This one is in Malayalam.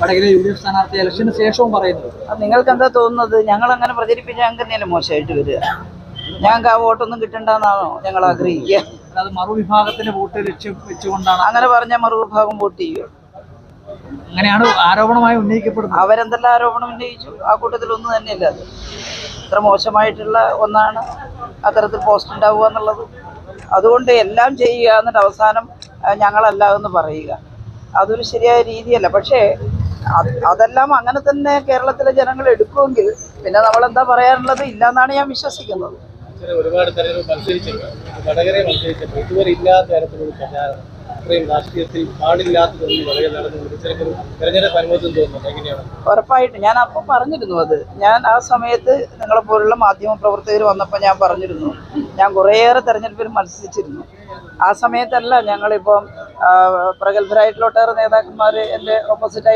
വടകരയിലെ UDF സ്ഥാനാർത്ഥി ഇലക്ഷന് ശേഷവും പറയുന്നത്. നിങ്ങൾക്ക് എന്താ തോന്നുന്നത്? ഞങ്ങൾ അങ്ങനെ പ്രചരിപ്പിച്ചാൽ ഞങ്ങൾക്ക് തന്നെയല്ലേ മോശമായിട്ട് വരിക? ഞങ്ങൾക്ക് ആ വോട്ടൊന്നും കിട്ടണ്ടെന്നാണോ ഞങ്ങൾ ആഗ്രഹിക്കുക? അത് മറുവിഭാഗത്തിന്റെ വോട്ട് ലക്ഷ്യം വെച്ചുകൊണ്ടാണ് അങ്ങനെ പറഞ്ഞാൽ മറുവിഭാഗം വോട്ട് ചെയ്യും. അങ്ങനെയാണ് ആരോപണമായി ഉന്നയിക്കപ്പെടുന്നത്. അവരെന്തെല്ലാം ആരോപണം ഉന്നയിച്ചു, ആ കൂട്ടത്തിലൊന്നും തന്നെയല്ല അത്. ഇത്ര മോശമായിട്ടുള്ള ഒന്നാണ് അത്തരത്തിൽ പോസ്റ്റ് ഉണ്ടാവുക എന്നുള്ളത്. അതുകൊണ്ട് എല്ലാം ചെയ്യുക എന്നിട്ട് അവസാനം ഞങ്ങളല്ല എന്ന് പറയുക, അതൊരു ശരിയായ രീതിയല്ല. പക്ഷേ അതെല്ലാം അങ്ങനെ തന്നെ കേരളത്തിലെ ജനങ്ങൾ എടുക്കുമെങ്കിൽ പിന്നെ നമ്മളെന്താ പറയാനുള്ളത്? ഇല്ലെന്നാണ് ഞാൻ വിശ്വസിക്കുന്നത്. ഒരുപാട് തെരഞ്ഞെടുപ്പ് മത്സരിച്ചിട്ടുണ്ട്. വടകരയെ മത്സരിച്ചപ്പോൾ ഇതുവരെ ഇല്ലാത്ത തരത്തിലുള്ള പ്രചാരണം, ഇത്രയും രാഷ്ട്രീയത്തിൽ പാടില്ലാത്തതൊന്നും വടകര നടന്നു. തെരഞ്ഞെടുപ്പ് അനുഭവത്തിൽ തോന്നുന്നത് എങ്ങനെയാണ്? ഉറപ്പായിട്ട് ഞാൻ അപ്പം പറഞ്ഞിരുന്നു. അത് ഞാൻ ആ സമയത്ത് നിങ്ങളെപ്പോലുള്ള മാധ്യമ പ്രവർത്തകർ വന്നപ്പോൾ ഞാൻ പറഞ്ഞിരുന്നു, ഞാൻ കുറേയേറെ തെരഞ്ഞെടുപ്പിൽ മത്സരിച്ചിരുന്നു. ആ സമയത്തല്ല ഞങ്ങളിപ്പം പ്രഗത്ഭരായിട്ടുള്ള ഒട്ടേറെ നേതാക്കന്മാർ എൻ്റെ ഓപ്പോസിറ്റായി